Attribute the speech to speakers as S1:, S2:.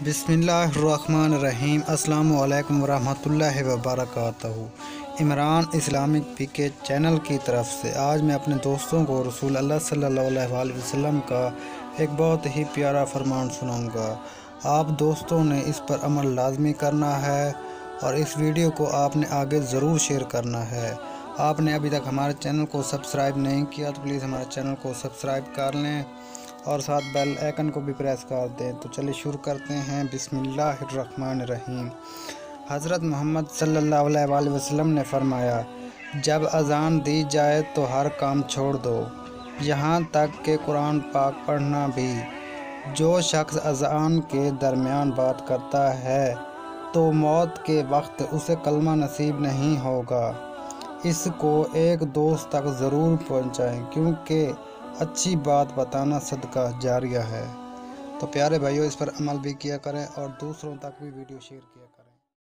S1: बिस्मिल्लाहिर्रहमानिर्रहीम। अस्सलामु अलैकुम वरहमतुल्लाहि वबरकातुहू। इमरान इस्लामिक पीके चैनल की तरफ से आज मैं अपने दोस्तों को रसूल अल्लाह सल्लल्लाहु अलैहि वसल्लम का एक बहुत ही प्यारा फरमान सुनाऊंगा। आप दोस्तों ने इस पर अमल लाजमी करना है और इस वीडियो को आपने आगे ज़रूर शेयर करना है। आपने अभी तक हमारे चैनल को सब्सक्राइब नहीं किया तो प्लीज़ हमारे चैनल को सब्सक्राइब कर लें और साथ बेल आइकन को भी प्रेस कर दें। तो चलिए शुरू करते हैं। बिस्मिल्लाहिर्रहमानिर्रहीम। हज़रत मुहम्मद सल्लल्लाहु अलैहि वसल्लम ने फरमाया, जब अज़ान दी जाए तो हर काम छोड़ दो, यहाँ तक कि कुरान पाक पढ़ना भी। जो शख्स अज़ान के दरमियान बात करता है तो मौत के वक्त उसे कलमा नसीब नहीं होगा। इसको एक दोस्त तक ज़रूर पहुँचाएँ, क्योंकि अच्छी बात बताना सदका जारिया है। तो प्यारे भाइयों, इस पर अमल भी किया करें और दूसरों तक भी वीडियो शेयर किया करें।